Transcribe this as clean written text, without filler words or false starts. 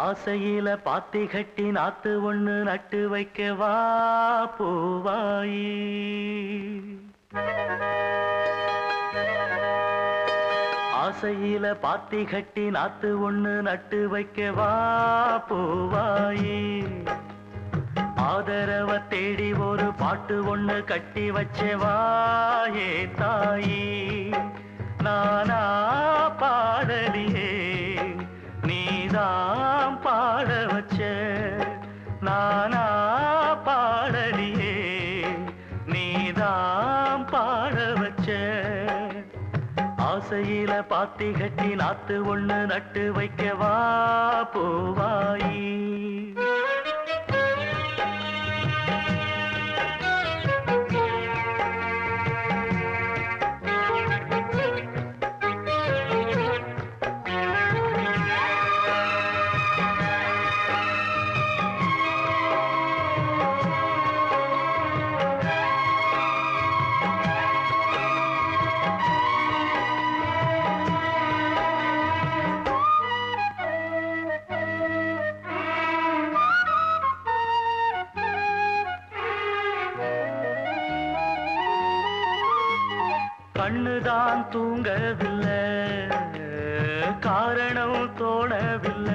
ஆசையில பாத்தி கட்டி நாத்து ஒண்ணு நட்டு வைக்கவா பூவாயி. ஆசையில பாத்தி கட்டி நாத்து ஒண்ணு நட்டு வைக்கவா பூவாயி. ஆதரவ தேடி ஒரு பாட்டு ஒண்ணு கட்டி வச்சவா ஏ தாயி. நானா பாடலியே நீதான் பாட வச்ச. நானா பாடலியே நீதான் பாட வச்ச. ஆசையில பாத்தி கட்டி நாத்து ஒண்ணு நட்டு வைக்கவா பூவாயி. கண்ணுதான் தூங்கவில்லை, காரணம் தோணவில்லை.